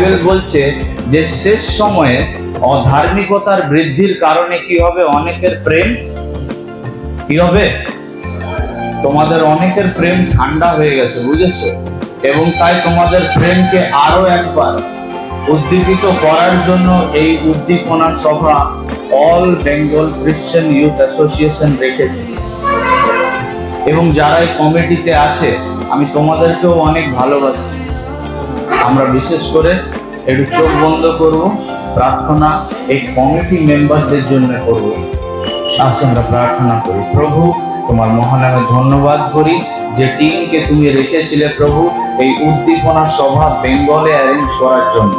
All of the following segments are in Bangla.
বাইবেল বলছে যে শেষ সময়ে অধার্মিকতার বৃদ্ধির কারণে কি হবে? অনেকের প্রেম কি হবে? তোমাদের অনেকের প্রেম ঠান্ডা হয়ে গেছে, বুঝেছো? এবং তাই তোমাদের প্রেমকে আরো একবার উদ্দীপিত করার জন্য এই উদ্দীপনা সভা অল বেঙ্গল খ্রিস্টান ইউথ অ্যাসোসিয়েশন রেখেছে। এবং যারা এই কমিটিতে আছে, আমি তোমাদেরকেও অনেক ভালোবাসি। আমরা বিশেষ করে একটু চোখ বন্ধ করব, প্রার্থনা এই কমিটি মেম্বারদের জন্য করব। আসুন আমরা প্রার্থনা করি। প্রভু, তোমার মহানামে ধন্যবাদ করি যে টিমকে তুমি রেখেছিলে প্রভু এই উদ্দীপনা সভা বেঙ্গলে অ্যারেঞ্জ করার জন্য।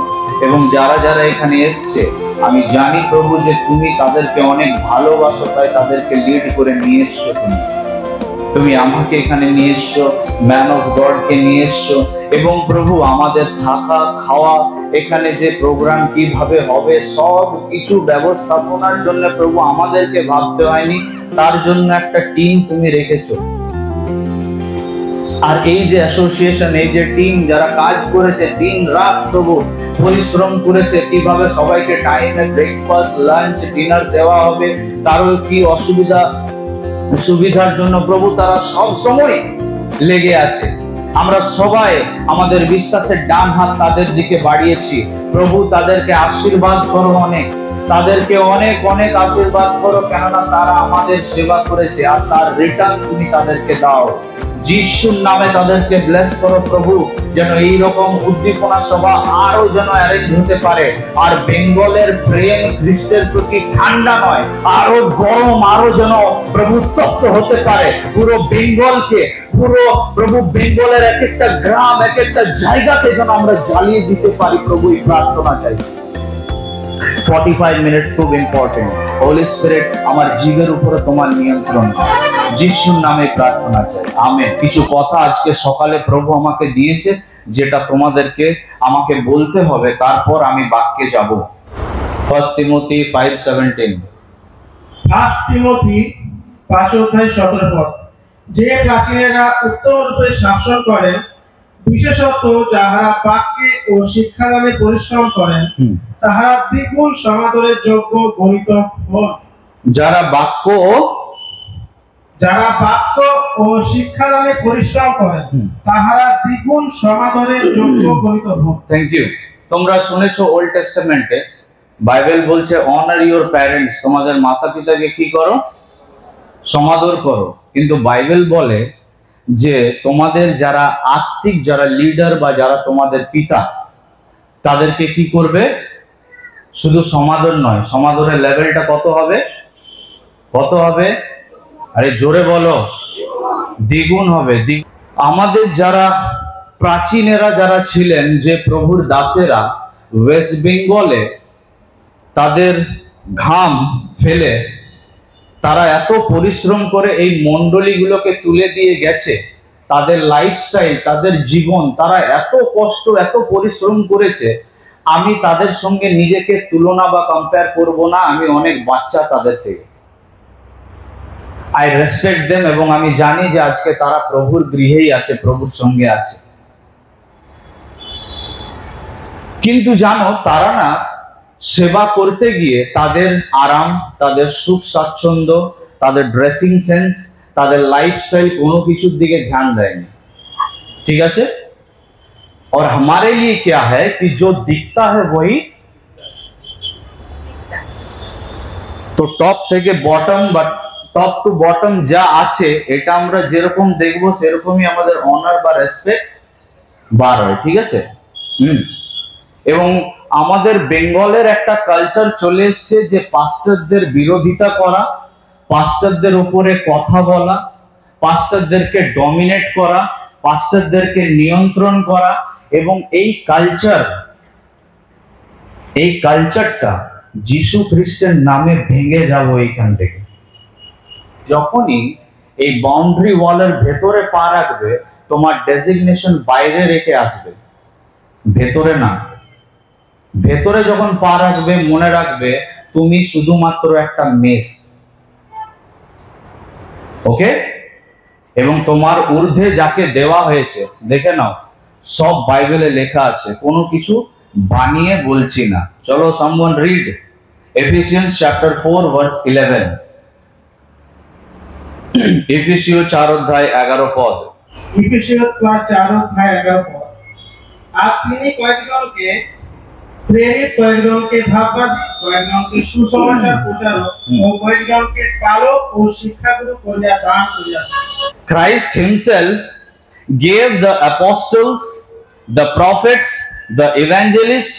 এবং যারা যারা এখানে এসছে, আমি জানি প্রভু যে তুমি তাদেরকে অনেক ভালোবাসো, তাই তাদেরকে লিড করে নিয়ে এসছো। তুমি আমাকে এখানে নিয়ে এসছো, ম্যান অফ গডকে নিয়ে এসছো। এবং প্রভু, আমাদের থাকা খাওয়া, এখানে যে প্রোগ্রাম কিভাবে হবে, সব কিছু ব্যবস্থাপনার জন্য প্রভু আমাদেরকে ভাবতে হয়নি, তার জন্য একটা টিম তুমি রেখেছো। আর এই যে অ্যাসোসিয়েশন, এই যে টিম যারা কাজ করেছে দিন রাত প্রভু পরিশ্রম করেছে, কিভাবে সবাইকে টাইমে ব্রেকফাস্ট, লাঞ্চ, ডিনার দেওয়া হবে, কারোর কি সুবিধার জন্য প্রভু তারা সব সময় লেগে আছে। আমরা সবাই আমাদের বিশ্বাসের ডান হাত তাদের দিকে বাড়িয়েছি। প্রভু, তাদেরকে আশীর্বাদ করো, তাদেরকে অনেক অনেক আশীর্বাদ করো, কেননা তারা আমাদের সেবা করেছে আর তার রিটার্ন তুমি তাদেরকে দাও। যিশুর নামে তাদেরকে ব্লেস করো প্রভু, যেন এইরকম উদ্দীপনা সভা আরো যেন অ্যারেঞ্জ হতে পারে। আর বেঙ্গলের প্রেম খ্রিস্টের প্রতি ঠান্ডা নয়, আরো গরম, আরো যেন প্রভু তপ্ত হতে পারে পুরো বেঙ্গলকে। পুরো প্রভু বেঙ্গলের এক একটা গ্রাম, এক একটা জায়গাতে যেন আমরা জ্বালিয়ে দিতে পারি প্রভু, এই প্রার্থনা চাইছি। 45 মিনিটস খুব ইম্পর্টেন্ট। হোলি স্পিরিট, আমার জীবের উপরে তোমার নিয়ন্ত্রণ, যিশুর নামে প্রার্থনা চাই, আমেন। কিছু কথা আজকে সকালে প্রভু আমাকে দিয়েছে, যেটা তোমাদেরকে আমাকে বলতে হবে, তারপর আমি বাক্যে যাব। 1 তিমোথী 5:17। 1 তিমোথী 5:17। যে প্রাচীনেরা উত্তমরূপে শাসন করেন, বিশেষত যাহারা বাক্যে ও শিক্ষাদানে পরিশ্রম করেন, তাহারা দ্বিগুণ সমাদরের যোগ্য গণিত হন। যারা বাক্য ও শিক্ষাদানে পরিশ্রম করেন, তাহারা দ্বিগুণ সমাদরের যোগ্য গণিত হন। Thank you. তোমরা শুনেছো ওল্ড টেস্টামেন্টে বাইবেল বলছে অনার ইওর প্যারেন্টস, তোমাদের মাতা পিতাকে কি করো? সমাদর করো। কিন্তু বাইবেল বলে যে তোমাদের যারা আত্মিক, যারা লিডার বা যারা তোমাদের পিতা, তাদেরকে কি করবে? শুধু সমাদর নয়, সমাদরের লেভেলটা কত হবে? কত হবে? আরে জোরে বলো, দ্বিগুণ হবে। আমাদের যারা প্রাচীনেরা যারা ছিলেন, যে প্রভুর দাসেরা ওয়েস্ট বেঙ্গলে তাদের ঘাম ফেলে তারা এত পরিশ্রম করে এই মণ্ডলীগুলোকে তুলে দিয়ে গেছে, তাদের লাইফস্টাইল, তাদের জীবন, তারা এত কষ্ট, এত পরিশ্রম করেছে। আমি তাদের সঙ্গে নিজেকে তুলনা বা কম্পেয়ার করব না, আমি অনেক বাচ্চা তাদের থেকে। আই রেসপেক্ট দেম, এবং আমি জানি যে আজকে তারা প্রভুর গৃহেই আছে, প্রভুর সঙ্গে আছে। কিন্তু জানো, তারা না সেবা করতে গিয়ে তাদের আরাম, তাদের সুখ স্বাচ্ছন্দ্য, তাদের ড্রেসিং সেন্স, তাদের লাইফস্টাইল কোনো কিছুর দিকে ধ্যান দেয়নি। ঠিক আছে? और हमारे लिए क्या है कि जो दिखता है वही, তো টপ থেকে বটম বা টপ টু বটম যা আছে, এটা আমরা যেরকম দেখবো সেরকমই আমাদের অনার বা রেসপেক্ট বার হয়। ঠিক আছে? এবং আমাদের বেঙ্গলের একটা কালচার চলে এসছে যে পাস্টারদের বিরোধিতা করা, পাস্টারদের উপরে কথা বলা, পাস্টারদেরকে ডমিনেট করা, পাস্টারদেরকে নিয়ন্ত্রণ করা। এবং এই কালচারটা যিশু খ্রিস্টের নামে ভেঙে যাব এইখান থেকে। যখনই এই বাউন্ডারি ওয়ালের ভেতরে পা রাখবে, তোমার ডেজিগনেশন বাইরে রেখে আসবে, ভেতরে না। ভেতরে যখন পা রাখবে, মনে রাখবে তুমি শুধুমাত্র একটা মেস। ওকে? এবং তোমার ঊর্ধ্বে যাকে দেওয়া হয়েছে, দেখে নাও, সব বাইবেলে লেখা আছে, কোনো কিছু বানিয়ে বলছি না। চলো someone read Ephesians chapter 4 verse 11। এফেসীয় 4 অধ্যায় 11 পদ। এফেসীয় 4 অধ্যায় 11 পদ। আর তিনি কয়েকজনকে প্রেরিত, কয়েকজনকে ভাববাদী, কয়েকজনকে সুসমাচার প্রচারক ও কয়েকজনকে পালক ও শিক্ষাগুরু করিয়া দান করিয়াছেন। Christ himself gave the apostles, the prophets, the evangelists,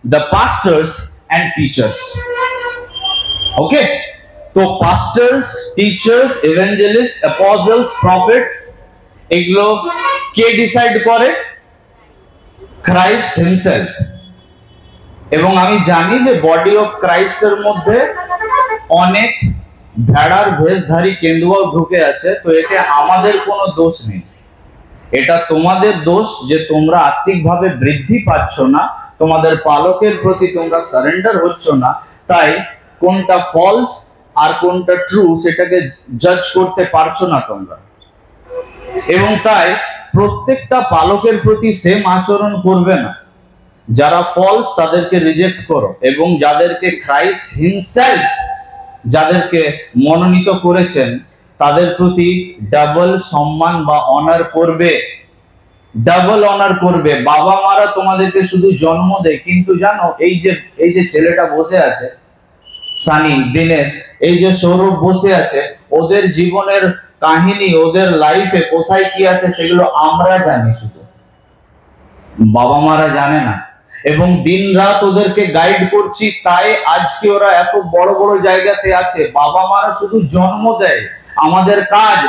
the pastors and teachers. Okay, তো pastors, teachers, evangelists, apostles, prophets এগুলো কে ডিসাইড করে? Christ himself। এবং আমি জানি যে বডি অফ ক্রাইস্টের মধ্যে অনেক ভেড়ার ভেষধারী কেন্দুয়াও ঢুকে আছে, তো এতে আমাদের কোনো দোষ নেই। এটা তোমাদের দোষ যে তোমরা আত্মিকভাবে বৃদ্ধি পাচ্ছ না, তোমাদের পালকের প্রতি তোমরা সারেন্ডার হচ্ছ না, তাই কোনটা ফলস আর কোনটা ট্রু সেটাকে জাজ করতে পারছো না তোমরা। এবং তাই প্রত্যেকটা পালকের প্রতি সেম আচরণ করবে না। যারা ফলস তাদেরকে রিজেক্ট করো, এবং যাদেরকে ক্রাইস্ট হিমসেলফ যাদেরকে মনোনীত করেছেন তাদের প্রতি ডাবল সম্মান বা অনার করবে, ডাবল অনার করবে। বাবা মারা তোমাদেরকে শুধু জন্ম দেয়, কিন্তু জানো এই যে ছেলেটা বসে আছে সানি, দিনেশ, এই যে সৌরভ বসে আছে, ওদের জীবনের কাহিনী, ওদের লাইফে কোথায় কি আছে সেগুলো আমরা জানি, শুধু বাবা মারা জানে না। এবং দিন রাত ওদেরকে গাইড করছি, তাই আজকে ওরা এত বড় বড় জায়গাতে আছে। বাবা মারা শুধু জন্ম দেয়, আমাদের কাজ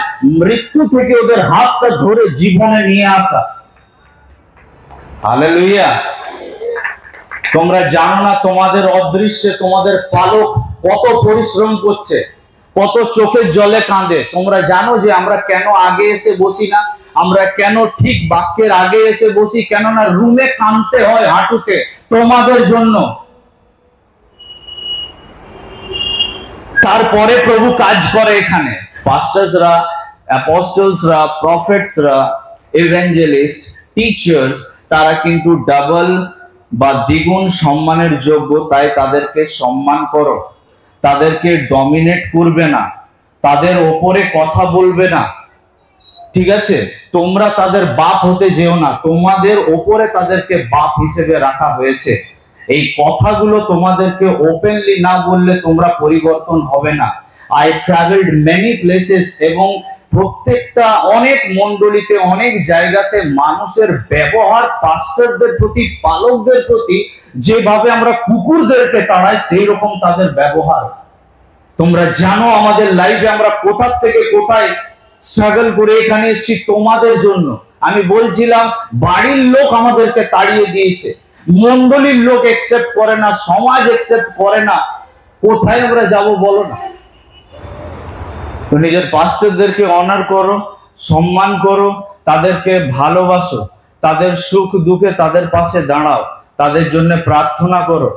মৃত্যু থেকে ওদের হাতটা ধরে জীবনে নিয়ে আসা। হালেলুয়া। তোমরা জানো না তোমাদের অদৃশ্যে তোমাদের পালক কত পরিশ্রম করছে, কত চোখের জলে কাঁদে। তোমরা জানো যে আমরা কেন আগে এসে বসি না, আমরা কেন ঠিক বাক্যের আগে এসে বসি, কেননা রুমে কাঁদতে হয় হাঁটুতে তোমাদের জন্য। তারপরে প্রভু কাজ করে এখানে। পাস্টার্সরা, অ্যাপোস্টলসরা, প্রফেটসরা, এভাঞ্জেলিস্ট, টিচার্স, তারা কিন্তু ডাবল বা দ্বিগুণ সম্মানের যোগ্য, তাই তাদেরকে সম্মান করো। তাদেরকে ডমিনেট করবে না, তাদের ওপরে কথা বলবে না, ঠিক আছে? তোমরা তাদের বাপ হতে যেও না, তোমাদের ওপরে তাদেরকে বাপ হিসেবে রাখা হয়েছে। এই কথাগুলো তোমাদেরকে ওপেনলি না বললে তোমরা পরিবর্তন হবে না। আই ট্রাভেলড মেনি প্লেসেস, এবং প্রত্যেকটা অনেক মণ্ডলীতে, অনেক জায়গাতে মানুষের ব্যবহার পাস্টরদের প্রতি, পালকদের প্রতি যেভাবে আমরা কুকুরদেরকে তাড়াই, সেই রকম তাদের ব্যবহার। তোমরা জানো আমাদের লাইফে আমরা কোথা থেকে কোথায় স্ট্রাগল করে এখানে এসেছি তোমাদের জন্য। আমি বলছিলাম বাড়ির লোক আমাদেরকে তাড়িয়ে দিয়েছে, মণ্ডলীর লোক একসেপ্ট করে না, সমাজ একসেপ্ট করে না, কোথায় আমরা যাব বলো না? তো নিজের পাস্টরদেরকে অনার করো, সম্মান করো, তাদেরকে ভালোবাসো, তাদের সুখ দুঃখে তাদের পাশে দাঁড়াও, তাদের জন্য প্রার্থনা করো,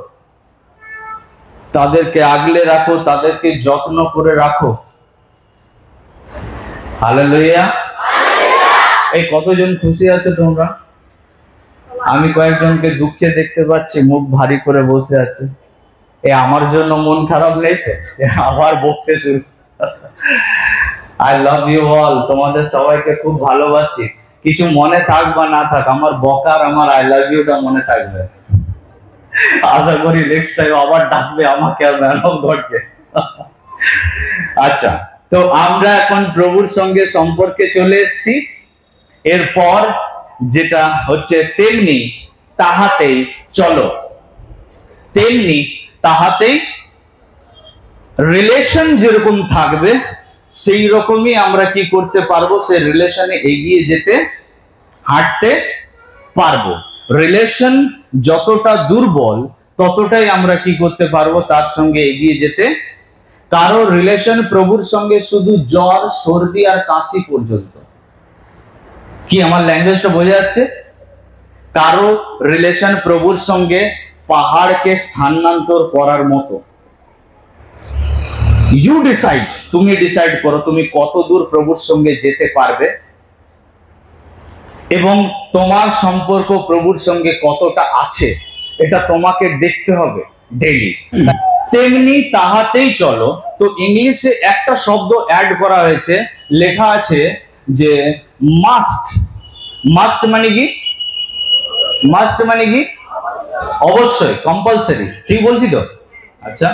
তাদেরকে আগলে রাখো, তাদেরকে যত্ন করে রাখো। হালেলুয়া। এই কতজন খুশি আছো তোমরা? আমি কয়েকজনকে দুঃখে দেখতে পাচ্ছি, মুখ ভারী করে বসে আছে। আমার জন্য মন খারাপ নেই তো? আবার বকতে শুরু। আই লাভ ইউ অল, তোমাদের সবাইকে খুব ভালোবাসি। কিছু মনে থাক বা না থাক, আমার বকার, আমার আই লাভ ইউটা মনে থাকবে। আশা করি নেক্সট টাইম আবার ডাকবে আমাকে আর ম্যান অফ গডকে। আচ্ছা, তো আমরা এখন প্রভুর সঙ্গে সম্পর্কে চলে এসেছি। এরপর যেটা হচ্ছে তেমনি তাহাতেই চলো, তেমনি তাহাতেই রিলেশন যেরকম থাকবে সেই রকমই আমরা কি করতে পারবো, সেই রিলেশনে এগিয়ে যেতে, হাঁটতে পারবো। রিলেশন যতটা দুর্বল ততটাই আমরা কি করতে পারবো, তার সঙ্গে এগিয়ে যেতে। কারো রিলেশন প্রভুর সঙ্গে শুধু জ্বর, সর্দি আর কাশি পর্যন্ত। কি আমার ল্যাঙ্গুয়েজটা বোঝা যাচ্ছে? কারো রিলেশন প্রভুর সঙ্গে পাহাড়কে স্থানান্তর করার মতো। ইউ ডিসাইড, তুমি ডিসাইড করো তুমি কত দূর প্রভুর সঙ্গে যেতে পারবে এবং তোমার সম্পর্ক প্রভুর সঙ্গে কতটা আছে এটা তোমাকে দেখতে হবে ডেইলি। তেমনি তাহাতেই চলো। তো ইংলিশে একটা শব্দ অ্যাড করা হয়েছে, লেখা আছে যে মাস্ট। মাস্ট মানে কি? মাস্ট মানে কি? অবশ্যই, কম্পালসারি। ঠিক বলছি তো? अच्छा,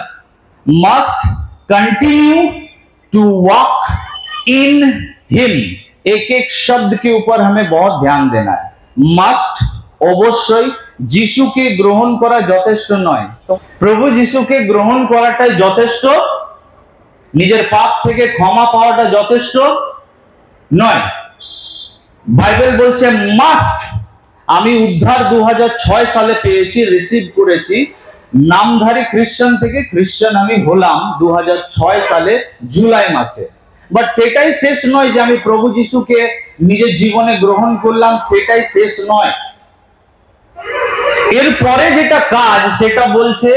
must continue to walk in him। एक एक शब्द के ऊपर हमें बहुत ध्यान देना है। must অবশ্যই, যিশুকে গ্রহণ করা যথেষ্ট নয়। তো প্রভু যিশুকে গ্রহণ করাটাই যথেষ্ট, নিজের পাপ থেকে ক্ষমা পাওয়াটা যথেষ্ট নয়। বাইবেল বলছে মাস্ট। আমি উদ্ধার 2006 সালে পেয়েছি, রিসিভ করেছি। নামধারী খ্রিস্টান থেকে খ্রিস্টান আমি হলাম 2006 সালে জুলাই মাসে। বাট সেটাই শেষ নয় যে আমি প্রভু যিশুকে নিজের জীবনে গ্রহণ করলাম, সেটাই শেষ নয়। এরপরে যেটা কাজ সেটা বলছে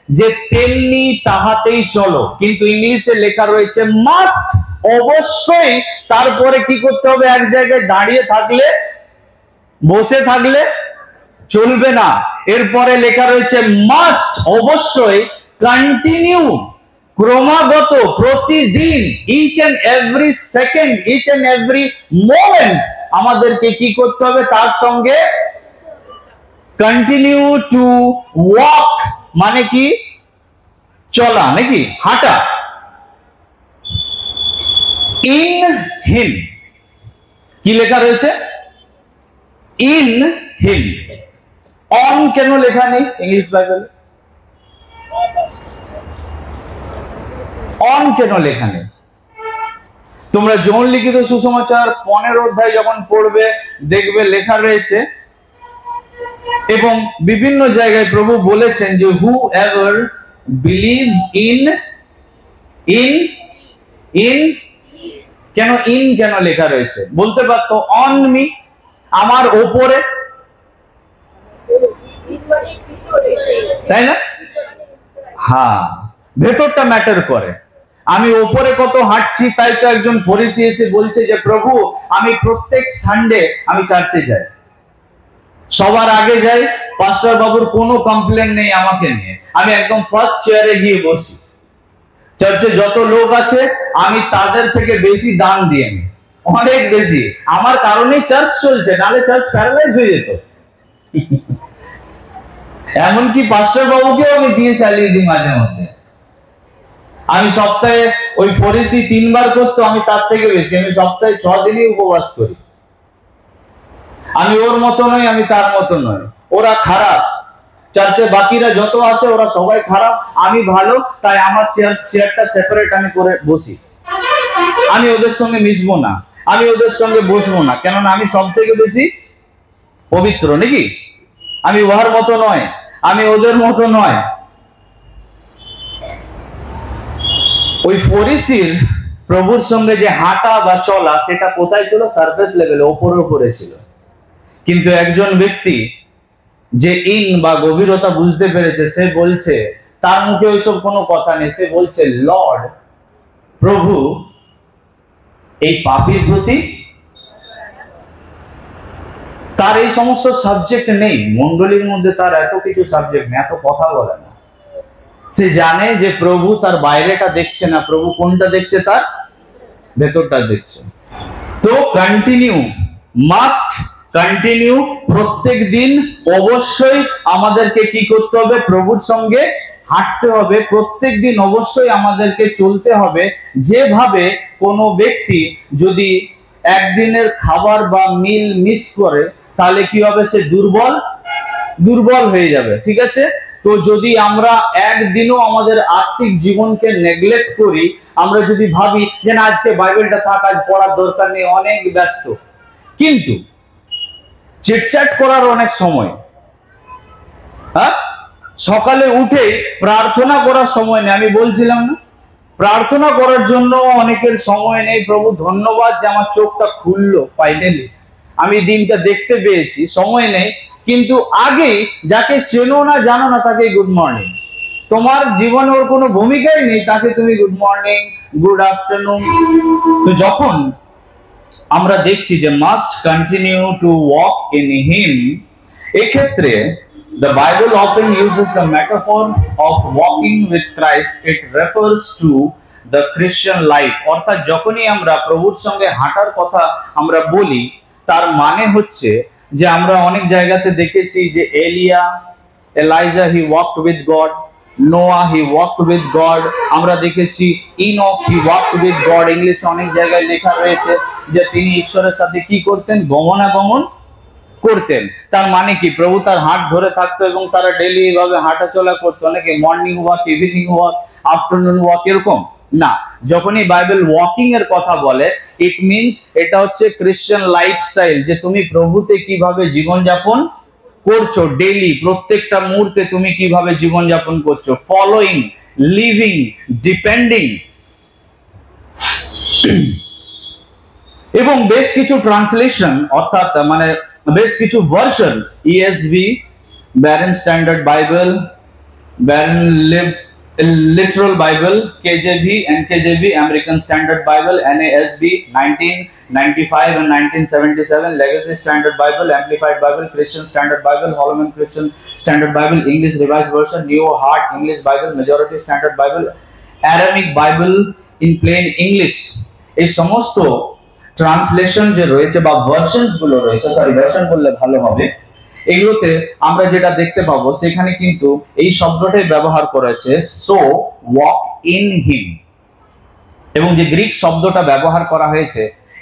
যে তেমনি তাহাতেই চলো, কিন্তু ইংলিশে লেখা রয়েছে মাস্ট, অবশ্যই। তারপরে কি করতে হবে? এক জায়গায় দাঁড়িয়ে থাকলে, বসে থাকলে চলবে না। এরপরে লেখা রয়েছে মাস্ট, অবশ্যই, কন্টিনিউ, ক্রমাগত, প্রতিদিন, each and every second, each and every moment আমাদেরকে কি করতে হবে? তার সঙ্গে কন্টিনিউ টু ওয়াক মানে কি? চলা নাকি হাঁটা। ইন হিম কি লেখা রয়েছে? In him. অন কেন লেখা নেই ইংলিশ বাইবেলে? অন কেন লেখা নেই? তোমরা যৌন লিখিত সুসমাচার 15 অধ্যায় যখন পড়বে দেখবে লেখা রয়েছে, এবং বিভিন্ন জায়গায় প্রভু বলেছেন যে হু ever believes in in in কেন ইন কেন লেখা রয়েছে? বলতে পারতো অন মি, আমার ওপরে, তাই না? হ্যাঁ, ভেতরটা ম্যাটার করে। আমি ওপরে কত হাঁটছি, তাই তো একজন ফরিসি এসে বলছে যে প্রভু আমি প্রত্যেক সানডে আমি চার্চে যাই, সবার আগে যাই, পাস্টার বাবুর কোনো কমপ্লেন নেই আমাকে নিয়ে, আমি একদম ফার্স্ট চেয়ারে গিয়ে বসি, চার্চে যত লোক আছে আমি তাদের থেকে বেশি দান দিয়ে নি, অনেক বেশি। আমার কারণেই চার্চ চলছে, নালে চার্চ প্যারালাইজ হয়ে যেত। এমনকি পাস্টার বাবুকেও আমি দিয়ে চালিয়ে দিই মাঝে মধ্যে। আমি সপ্তাহে ওই ফরিসি 3 বার করতো, আমি তার থেকে বেশি, আমি সপ্তাহে 6 দিনই উপবাস করি। আমি ওর মতো নই, আমি তার মতো নই। ওরা খারাপ, চার্চে বাকিরা যত আসে ওরা সবাই খারাপ, আমি ভালো, তাই আমার চেয়ারটা সেপারেট আমি করে বসি। আমি ওদের সঙ্গে মিশবো না, আমি ওদের সঙ্গে বসবো না, কেননা আমি সব থেকে বেশি পবিত্র নাকি? আমি ওর মতো নয়, আমি ওদের মতো নয়। ওই ফরিসির প্রভুর সঙ্গে যে হাঁটা বা চলা সেটা কোথায় ছিল? সারফেস লেভেলে, ওপরে ওপরে ছিল। কিন্তু একজন ব্যক্তি যে ইন বা গভীরতা বুঝতে পেরেছে, সে বলছে, তার মুখে ওইসব কোনো কথা নেই, সে বলছে লর্ড, প্রভু এই পাপীর প্রতি তার এই সমস্ত সাবজেক্ট নেই, মন্ডলীর মধ্যে তার এত কিছু সাবজেক্ট নেই, এত কথা বলে না। সে জানে যে প্রভু তার বাইরেটা দেখছে না, প্রভু কোনটা দেখছে? তার ভেতরটা দেখছে। তো কন্টিনিউ, মাস্ট কন্টিনিউ, প্রত্যেক দিন অবশ্যই আমাদেরকে কি করতে হবে? প্রভুর সঙ্গে হাঁটতে হবে, প্রত্যেক দিন অবশ্যই আমাদেরকে চলতে হবে। যেভাবে কোনো ব্যক্তি যদি একদিনের খাবার বা মিল মিস করে তাহলে কি হবে? সে দুর্বল হয়ে যাবে, ঠিক আছে? তো যদি আমরা একদিনও আমাদের আত্মিক জীবনকে নেগলেক্ট করি, আমরা যদি ভাবি যে না আজকে বাইবেলটা থাক, আজ পড়ার দরকার নেই, অনেক ব্যস্ত, কিন্তু চিটচ্যাট করার অনেক সময়, হ্যাঁ, সকালে উঠে প্রার্থনা করার সময় নেই। আমি বলছিলাম না, প্রার্থনা করার জন্য অনেকের সময় নেই। প্রভু ধন্যবাদ যে আমার চোখটা খুললো, ফাইনালি আমি দিনটা দেখতে পেয়েছি, সময় নেই। কিন্তু আগে যাকে চেনো না জানো না তাকে গুড মর্নিং, তোমার জীবনে ওর কোনো ভূমিকাই নেই, তাকে তুমি গুড মর্নিং, গুড আফটারনুন। তো যখন আমরা দেখছি যে must continue to walk in হিম, এক্ষেত্রে The Bible often uses the metaphor of walking with Christ. It refers to the Christian life. অর্থাৎ যখনই আমরা প্রভুর সঙ্গে হাঁটার কথা আমরা বলি, তার মানে হচ্ছে যে আমরা অনেক জায়গাতে দেখেছি যে ELISA he walked with God, নোয়া he walked with God, আমরা দেখেছি ink he walked with God। ইংলিশে অনেক জায়গায় লেখা রয়েছে যে তিনি ঈশ্বরের সাথে কি করতেন, গমনাগমন করতেন। তার মানে কি, প্রভু তার হাত ধরে থাকতো এবং তারা ডেইলি এইভাবে হাঁটাচলা করতো, নাকি morning walk, evening walk, afternoon walk এরকম না। যখনই বাইবেল ওয়াকিং এর কথা বলে, ইট মিনস এটা হচ্ছে ক্রিশ্চিয়ান লাইফস্টাইল, যে তুমি প্রভুতে কিভাবে জীবনযাপন করছো, ডেইলি প্রত্যেকটা মুহূর্তে তুমি কিভাবে জীবনযাপন করছো, ফলোইং, লিভিং, ডিপেন্ডিং। এবং বেশ কিছু ট্রান্সলেশন অর্থাৎ মানে বেশ কিছু versions, ESV, Barron Standard Bible, Barron Literal Bible, KJV, NKJV, American Standard Bible, NASB, 1995 and 1977, Legacy Standard Bible, Amplified Bible, Christian Standard Bible, Holman Christian Standard Bible, English Revised Version, New Heart English Bible, Majority Standard Bible, Aramaic Bible in Plain English। এই সমস্ত ট্রান্সলেশন যে রয়েছে বা ভার্সনস গুলো রয়েছে, সরি ভার্সন বললে ভালো হবে, এগুলোতে আমরা যেটা দেখতে পাবো সেখানে কিন্তু এই শব্দটাই ব্যবহার করেছে, সো ওয়াক ইন হিম। এবং যে গ্রিক শব্দটা ব্যবহার করা হয়েছে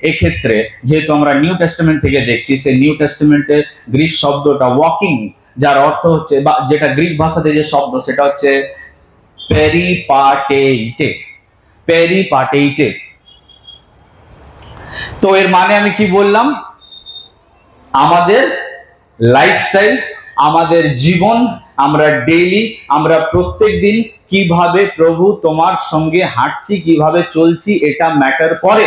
এক্ষেত্রে, যেহেতু আমরা নিউ টেস্টামেন্ট থেকে দেখছি, সেই নিউ টেস্টামেন্টের গ্রিক শব্দটা ওয়াকিং, যার অর্থ হচ্ছে বা যেটা গ্রিক ভাষাতে যে শব্দ সেটা হচ্ছে পেরিপাটেইটে, পেরিপাটেইটে। তো এর মানে আমি কি বললাম, আমাদের লাইফস্টাইল, আমাদের জীবন, আমরা ডেইলি, আমরা প্রত্যেক দিন কিভাবে প্রভু তোমার সঙ্গে হাঁটছি, কিভাবে চলছি, এটা ম্যাটার করে।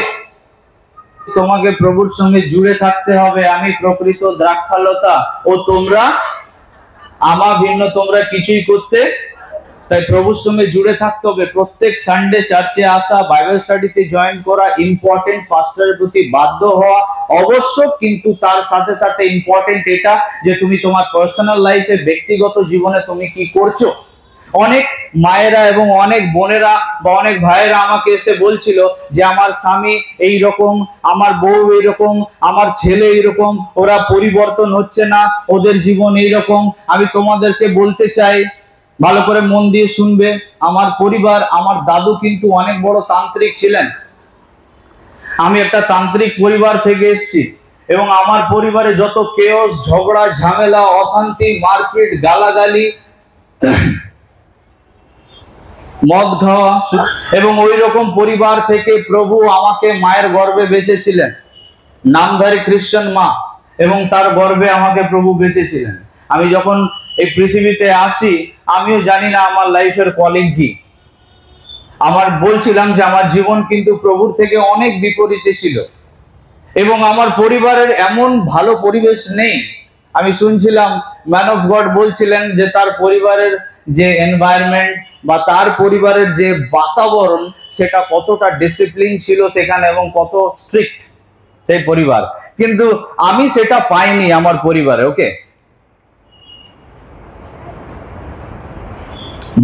তোমাকে প্রভুর সঙ্গে জুড়ে থাকতে হবে। আমি প্রকৃত দ্রাক্ষালতা ও তোমরা আমা ভিন্ন, তোমরা কিছুই করতে, তাই প্রভুর সঙ্গে জুড়ে থাকতে হবে। প্রত্যেক সানডে চার্চে আসা, বাইবেল স্টাডিতে জয়েন করা ইম্পর্টেন্ট, পাস্টরের প্রতি বাধ্য হওয়া অবশ্য, কিন্তু তার সাথে সাথে ইম্পর্টেন্ট এটা যে তুমি তোমার পার্সোনাল লাইফে, ব্যক্তিগত জীবনে তুমি কি করছো। অনেক মায়েরা এবং অনেক বোনেরা বা অনেক ভাইয়েরা আমাকে এসে বলছিল যে আমার স্বামী এই রকম, আমার বউ এইরকম, আমার ছেলে এইরকম, ওরা পরিবর্তন হচ্ছে না, ওদের জীবন এইরকম। আমি তোমাদেরকে বলতে চাই, ভালো করে মন দিয়ে শুনবে, আমার পরিবার, আমার দাদু কিন্তু অনেক বড় তান্ত্রিক ছিলেন। আমি একটা তান্ত্রিক পরিবার থেকে এসেছি এবং আমার পরিবারে যত কেওস, ঝগড়া, ঝামেলা, অশান্তি, মারপিট, গালাগালি, মদ খাওয়া, এবং ওই রকম পরিবার থেকে প্রভু আমাকে মায়ের গর্ভে বেঁচেছিলেন, নামধারী খ্রিস্টান মা, এবং তার গর্ভে আমাকে প্রভু বেঁচেছিলেন। আমি যখন এই পৃথিবীতে আসি, আমিও জানি না আমার লাইফের কলিং কি। আমার বলছিলাম যে আমার জীবন কিন্তু প্রভুর থেকে অনেক বিপরীতে ছিল এবং আমার পরিবারের এমন ভালো পরিবেশ নেই। আমি শুনছিলাম ম্যান অফ গড বলছিলেন যে তার পরিবারের যে এনভায়রনমেন্ট বা তার পরিবারের যে বাতাবরণ, সেটা কতটা ডিসিপ্লিন ছিল সেখানে এবং কত স্ট্রিক্ট সেই পরিবার, কিন্তু আমি সেটা পাইনি আমার পরিবারে। ওকে,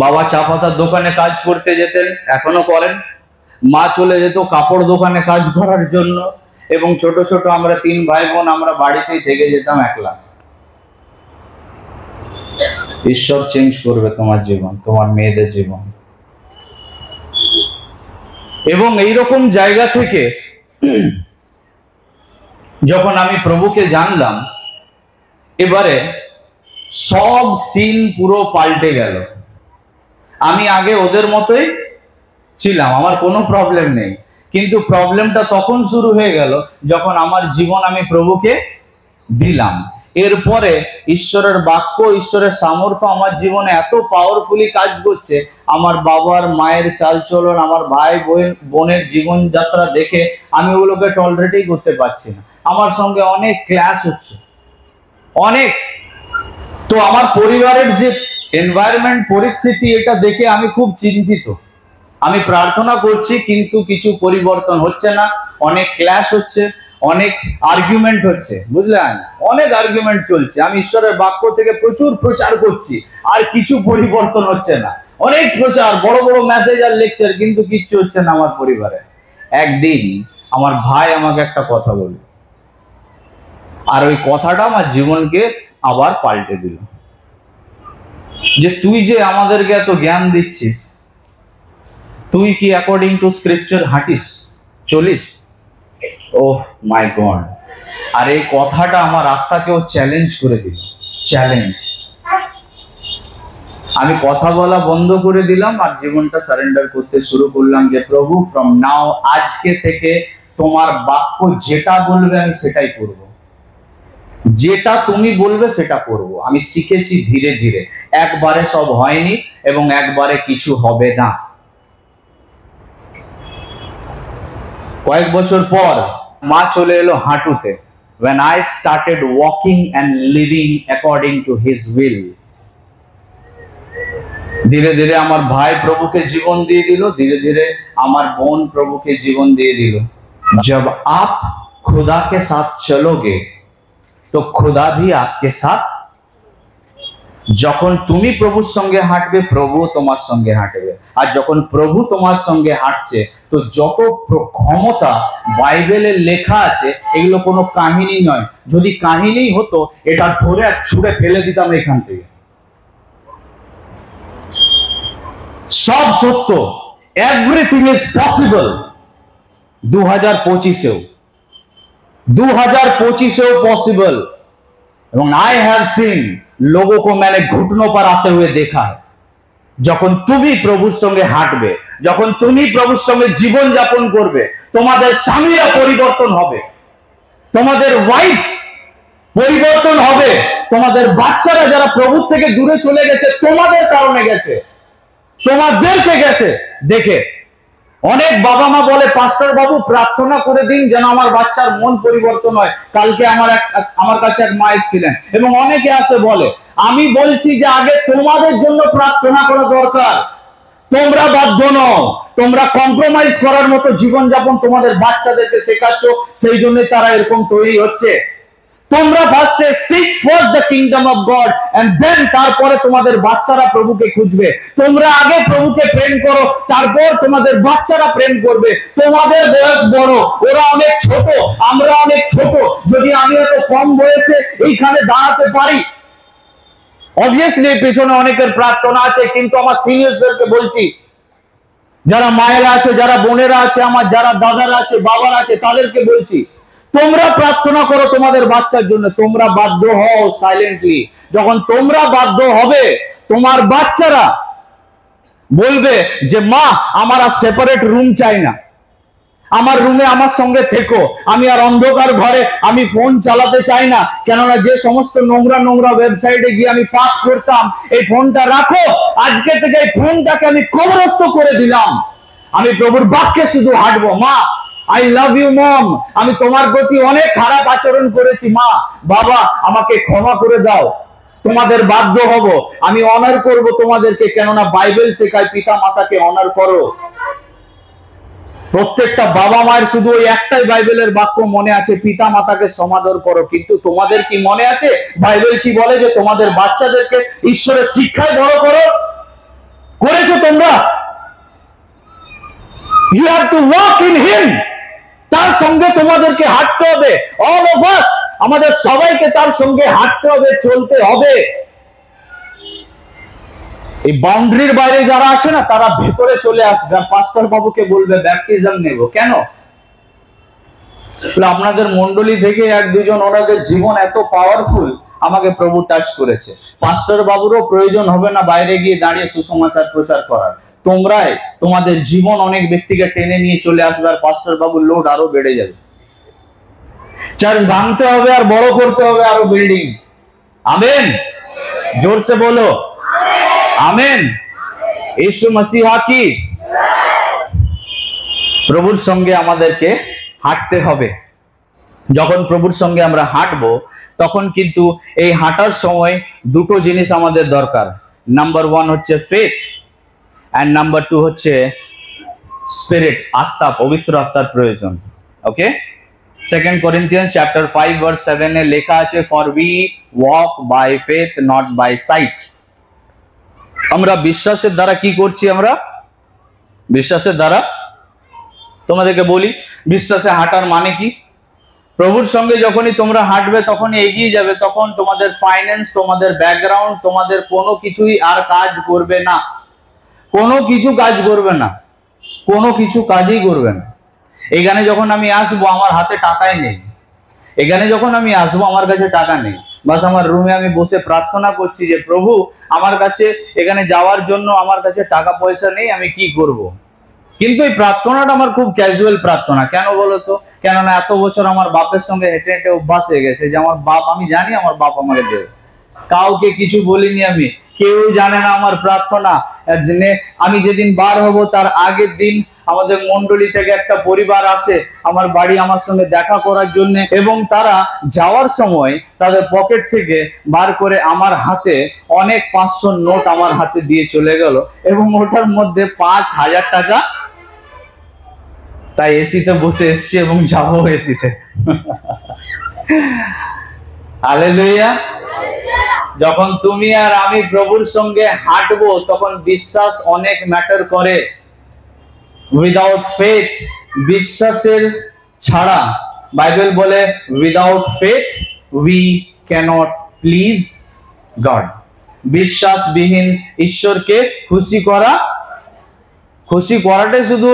বাবা চা পাতার দোকানে কাজ করতে যেতেন, এখনো করেন। মা চলে যেত কাপড় দোকানে কাজ করার জন্য, এবং ছোট ছোট আমরা 3 ভাই বোন আমরা বাড়িতেই থেকে যেতাম একলা। ঈশ্বর চেঞ্জ করবে তোমার জীবন, তোমার মেয়েদের জীবন। এবং এইরকম জায়গা থেকে যখন আমি প্রভুকে জানলাম, এবারে সব সিন পুরো পাল্টে গেল। আমি আগে ওদের মতোই ছিলাম, আমার কোনো প্রবলেম নেই, কিন্তু প্রবলেমটা তখন শুরু হয়ে গেল যখন আমার জীবন আমি প্রভুকে দিলাম। এরপরে ঈশ্বরের বাক্য, ঈশ্বরের সামর্থ্য আমার জীবনে এত পাওয়ারফুলি কাজ করছে। আমার বাবার মায়ের চালচলন, আমার ভাই বোনের জীবনযাত্রা দেখে আমি ওগুলোকে টলারেটই করতে পারছি না। আমার সঙ্গে অনেক ক্ল্যাশ হচ্ছে, অনেক। তো আমার পরিবারের যে এনভায়রনমেন্ট, পরিস্থিতি, এটা দেখে আমি খুব চিন্তিত। আমি প্রার্থনা করছি কিন্তু কিছু পরিবর্তন হচ্ছে না, অনেক ক্ল্যাশ হচ্ছে, অনেক আর্গুমেন্ট হচ্ছে, বুঝলেন, অনেক আর্গুমেন্ট চলছে। আমি ঈশ্বরের বাক্য থেকে প্রচুর প্রচার করছি, আর কিছু পরিবর্তন হচ্ছে না। অনেক প্রচার, বড় বড় মেসেজ আর লেকচার, কিন্তু কিচ্ছু হচ্ছে না আমার পরিবারে। একদিন আমার ভাই আমাকে একটা কথা বলল, আর ওই কথাটা আমার জীবনকে আবার পাল্টে দিল। যে তুই যে আমাদেরকে এত জ্ঞান দিচ্ছিস, তুই কি অ্যাকর্ডিং টু স্ক্রিপচার হাঁটিস, চলিস? Oh my God! আর এই কথাটা আমার আত্মাকেও চ্যালেঞ্জ করে দিল, চ্যালেঞ্জ। আমি কথা বলা বন্ধ করে দিলাম আর জীবনটা সারেন্ডার করতে শুরু করলাম যে প্রভু, ফ্রম নাও, আজকে থেকে তোমার বাক্য যেটা বলবে আমি সেটাই করব, যেটা তুমি বলবে সেটা করব। আমি শিখেছি ধীরে ধীরে, একবারে সব হয়নি এবং একবারে কিছু হবে না। কয়েক বছর পর মা চলে এলো হাঁটুতে। when I started walking and living according to his will, ধীরে ধীরে আমার ভাই প্রভুকে জীবন দিয়ে দিল, ধীরে ধীরে আমার বোন প্রভুকে জীবন দিয়ে দিল। जब आप खुदा के साथ चलोगे तो खुदा भी आपके साथ। যখন তুমি প্রভুর সঙ্গে হাঁটবে, প্রভু তোমার সঙ্গে হাঁটবে। আর যখন প্রভু তোমার সঙ্গে হাঁটছে, তো যত ক্ষমতা বাইবেলে লেখা আছে, এগুলো কোনো কাহিনী নয়। যদি কাহিনী হতো, এটা ধরে আর ছুঁড়ে ফেলে দিতাম এখান থেকে। সব সত্য, এভরিথিং ইজ পসিবল। 2025-এও 2025-এও পসিবল। এবং आई हैव सीन, लोगों को मैंने घुटनों पर आते हुए देखा है। যখন তুমি প্রভুর সঙ্গে হাঁটবে, যখন তুমি প্রভুর সঙ্গে জীবন যাপন করবে, তোমাদের স্বামীরা পরিবর্তন হবে, তোমাদের ওয়াইফ পরিবর্তন হবে, তোমাদের বাচ্চারা যারা প্রভুর থেকে দূরে চলে গেছে, তোমাদের কারণে গেছে, তোমাদেরকে গেছে দেখে। অনেক বাবা মা বলে, পাস্টর বাবু প্রার্থনা করে দিন যেন আমার বাচ্চার মন পরিবর্তন হয়। কালকে আমার কাছে এক মা এসেছিলেন এবং অনেকে আসে বলে, আমি বলছি যে আগে তোমাদের জন্য প্রার্থনা করা দরকার। তোমরা বাধ্য নও, তোমরা কম্প্রোমাইজ করার মতো জীবনযাপন তোমাদের বাচ্চাদেরকে শেখাচ্ছ, সেই জন্য তারা এরকম তৈরি হচ্ছে। তোমরা ফার্স্টে seek first the kingdom of God and then তারপরে তোমাদের বাচ্চারা প্রভুকে খুঁজবে। তোমরা আগে প্রভুকে প্রেম করো, তারপর তোমাদের বাচ্চারা প্রেম করবে। তোমাদের বয়স বড়, ওরা অনেক ছোট, আমরা অনেক ছোট। যদি আমি এত কম বয়সে এইখানে দাঁড়াতে পারি, অবভিয়াসলি পেছনে অনেকের প্রার্থনা আছে, কিন্তু আমার সিনিয়রদেরকে বলছি, যারা মায়েরা আছে, যারা বোনেরা আছে, আমার যারা দাদারা আছে, বাবারা আছে, তাদেরকে বলছি, তোমরা প্রার্থনা করো তোমাদের বাচ্চার জন্য। তোমরা বাধ্য হও সাইলেন্টলি। যখন তোমরা বাধ্য হবে, তোমার বাচ্চারা বলবে যে মা, আমার আর সেপারেট রুম চাই না, আমার রুমে আমার সঙ্গে থেকো, আমি আর অন্ধকার ঘরে আমি ফোন চালাতে চাই না। কেননা যে সমস্ত নোংরা নোংরা ওয়েবসাইটে গিয়ে আমি পাপ করতাম, এই ফোনটা রাখো, আজকে থেকে এই ফোনটাকে আমি কবরস্থ করে দিলাম। আমি প্রভুর বাক্যে শুধু হাঁটবো। মা, আই লাভ ইউ মম, আমি তোমার প্রতি অনেক খারাপ আচরণ করেছি, মা বাবা আমাকে ক্ষমা করে দাও। তোমাদের বাধ্য হব, আমি অনার করব তোমাদেরকে, কেননা বাইবেল শেখায় পিতা মাতাকে অনার করো। প্রত্যেকটা বাবা মায়ের শুধু ওই একটাই বাইবেলের বাক্য মনে আছে, পিতা মাতাকে সমাদর করো। কিন্তু তোমাদের কি মনে আছে বাইবেল কি বলে যে তোমাদের বাচ্চাদেরকে ঈশ্বরের শিক্ষায় বড় করো? করেছো তোমরা? You have to walk in him. তার সঙ্গে তোমাদেরকে হাঁটতে হবে। অল অফ আস, আমাদের সবাইকে তার সঙ্গে হাঁটতে হবে, চলতে হবে। এই বাউন্ডারির বাইরে যারা আছে না, তারা ভেতরে চলে আসবে আর পাস্টর বাবুকে বলবে ব্যাপটিজম নেব। কেন? আপনাদের মন্ডলী থেকে এক দুজন, ওনাদের জীবন এত পাওয়ারফুল, আমাকে প্রভু টাচ করেছে। পাস্টর বাবুরও প্রয়োজন হবে না বাইরে গিয়ে দাঁড়িয়ে সুসমাচার প্রচার করার। তোমরাই তোমাদের জীবন অনেক ব্যক্তিকে টেনে নিয়ে চলে আসবে আর পাস্টর বাবুর লোড আরো বেড়ে যাবে। চার্চ ভাঙতে হবে আর বড় করতে হবে আরো বিল্ডিং। আমেন, জোরসে বলো আমেন। यीशु मसीहा की। প্রভুর সঙ্গে আমাদেরকে হাঁটতে হবে। যখন প্রভুর সঙ্গে আমরা হাঁটবো, তখন কিন্তু এই হাঁটার সময় দুটো জিনিস আমাদের দরকার। নাম্বার 1 হচ্ছে ফেথ, এন্ড নাম্বার 2 হচ্ছে স্পিরিট, আত্মা, পবিত্র আত্মার প্রয়োজন। ওকে, 2 Corinthians chapter 5 verse 7 এ লেখা আছে, for we walk by faith not by sight. আমরা বিশ্বাসের দ্বারা কি করছি? আমরা বিশ্বাসের দ্বারা, তোমাদেরকে বলি বিশ্বাসে হাঁটার মানে কি? প্রভুর সঙ্গে যখনই তোমরা হাঁটবে তখনই এগিয়ে যাবে, তখন তোমাদের ফাইন্যান্স, তোমাদের ব্যাকগ্রাউন্ড, তোমাদের কোনো কিছুই আর কাজ করবে না, কোনো কিছু কাজ করবে না, কোনো কিছু কাজই করবে না। এখানে যখন আমি আসবো আমার হাতে টাকাই নেই, এখানে যখন আমি আসবো আমার কাছে টাকা নেই, বাস আমার রুমে আমি বসে প্রার্থনা করছি যে প্রভু আমার কাছে এখানে যাওয়ার জন্য আমার কাছে টাকা পয়সা নেই, আমি কি করব। কিন্তু এই প্রার্থনাটা আমার খুব ক্যাজুয়াল প্রার্থনা। কেন বলতো? কেননা এত বছর আমার বাপের সঙ্গে হেঁটে হেঁটে অভ্যাস হয়ে গেছে যে আমার বাপ, আমি জানি আমার বাপ আমাকে দেবে, কাউকে কিছু বলিনি আমি, কেউ জানে না আমার প্রার্থনা। আমি যেদিন বার হব তার আগের দিন আমাদের মন্ডলী থেকে একটা পরিবার আসে আমার বাড়ি আমার সঙ্গে দেখা করার জন্য, এবং তারা যাওয়ার সময় তাদের পকেট থেকে বার করে আমার হাতে অনেক 500 নোট আমার হাতে দিয়ে চলে গেল, এবং ওটার মধ্যে 5000 টাকা। তাই এসিতে বসে এসছি এবং যাবো এসিতে। হালেলুয়া। যখন তুমি আর আমি প্রভুর সঙ্গে হাঁটবো তখন বিশ্বাস অনেক ম্যাটার করে। উইদাউট ফেথ, বিশ্বাসের ছাড়া, বাইবেল বলে without faith we cannot please God. বিশ্বাসবিহীন ঈশ্বরকে খুশি করাটাই শুধু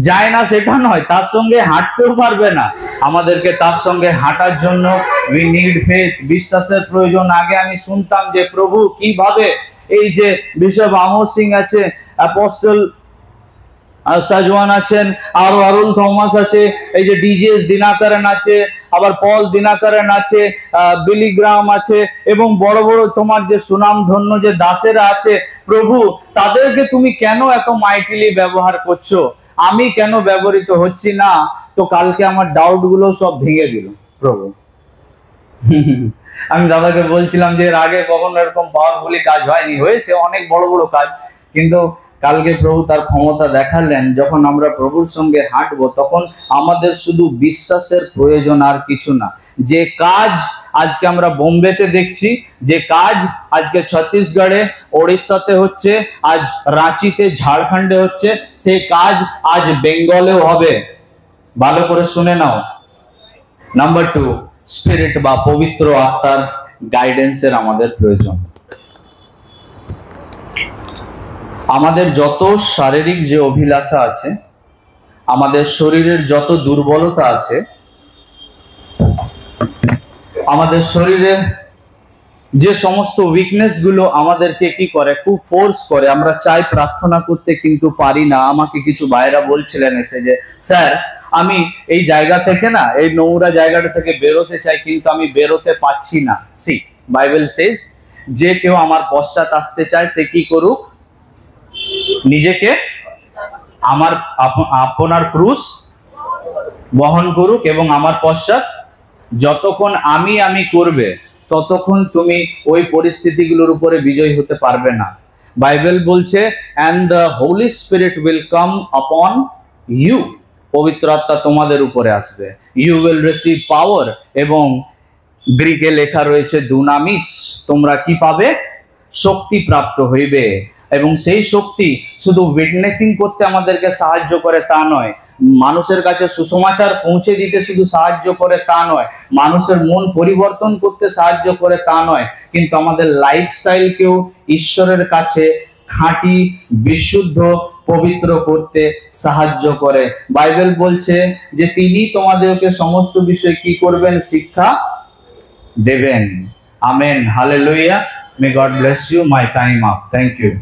যায় না সেটা নয়, তার সঙ্গে হাঁটতেও পারবে না। আমাদেরকে তার সঙ্গে হাঁটার জন্য উই নিড ফেথ, বিশ্বাসের প্রয়োজন। আগে আমি শুনতাম যে প্রভু কিভাবে, এই যে বিশপ আমর সিং আছে, অ্যাপোস্টল সাজওয়ান আছেন, আরো অরুল থমাস আছে, এই যে ডিজেএস দিনাকরণ আছে, আবার পল দিনাকরণ আছে, বিলিগ্রাম আছে, এবং বড় বড় তোমার যে সুনাম ধন্য যে দাসেরা আছে, প্রভু তাদেরকে তুমি কেন এত মাইটিলি ব্যবহার করছো? আমি কেন ব্যবহৃত হচ্ছি না? তো কালকে আমার ডাউট গুলো সব ভেঙে দিল প্রভু। আমি দাদাকে বলছিলাম যে এর আগে কখনো এরকম পাওয়ারফুলি কাজ হয়নি, হয়েছে অনেক বড় বড় কাজ, কিন্তু কালকে প্রভু তার ক্ষমতা দেখালেন। যখন আমরা প্রভুর সঙ্গে হাঁটবো তখন আমাদের শুধু বিশ্বাসের প্রয়োজন, আর কিছু না। যে কাজ আজকে আমরা বোম্বেতে দেখছি, যে কাজ আজকে ছত্তিশগড়ে, ওড়িশাতে হচ্ছে, আজ রাঁচিতে, ঝাড়খণ্ডে হচ্ছে, সেই কাজ আজ বেঙ্গলেও হবে। ভালো করে শুনে নাও। নাম্বার 2, স্পিরিট বা পবিত্র আত্মার গাইডেন্সের আমাদের প্রয়োজন। আমাদের যত শারীরিক যে অভিলাষা আছে, আমাদের শরীরের যত দুর্বলতা আছে, আমাদের শরীরে যে সমস্ত উইকনেস গুলো আমাদেরকে কি করে, খুব ফোর্স করে। আমরা চাই প্রার্থনা করতে কিন্তু পারি না। আমাকে কিছু ভাইরা বলছিলেন এসে যে স্যার আমি এই জায়গা থেকে না, এই নোংরা জায়গাটা থেকে বেরোতে চাই, কিন্তু আমি বেরোতে পাচ্ছি না। সি বাইবেল সেজ, যে কেউ আমার পশ্চাৎ আসতে চায় সে কি করুক, নিজেকে আপনার ক্রুশ বহন করুক এবং আমার পশ্চাৎ। যতক্ষণ আমি করবে ততক্ষণ তুমি ওই পরিস্থিতিগুলোর উপরে বিজয়ী হতে পারবে না। বাইবেল বলছে and the Holy Spirit will come upon you, পবিত্র আত্মা তোমাদের উপরে আসবে, you will receive power, এবং গ্রিকে লেখা রয়েছে দুনামিস, তোমরা কি পাবে, শক্তি প্রাপ্ত হইবে। এবং সেই শক্তি শুধু উইটনেসিং করতে আমাদেরকে সাহায্য করে তা নয়, মানুষের কাছে সুসমাচার পৌঁছে দিতে শুধু সাহায্য করে তা নয়, মানুষের মন পরিবর্তন করতে সাহায্য করে তা নয়, কিন্তু আমাদের লাইফস্টাইলকেও ঈশ্বরের কাছে খাঁটি, বিশুদ্ধ, পবিত্র করতে সাহায্য করে। বাইবেল বলছে যে তিনি তোমাদেরকে সমস্ত বিষয় কি করবেন, শিক্ষা দেবেন। Amen, hallelujah. May God bless you. My time up. Thank you.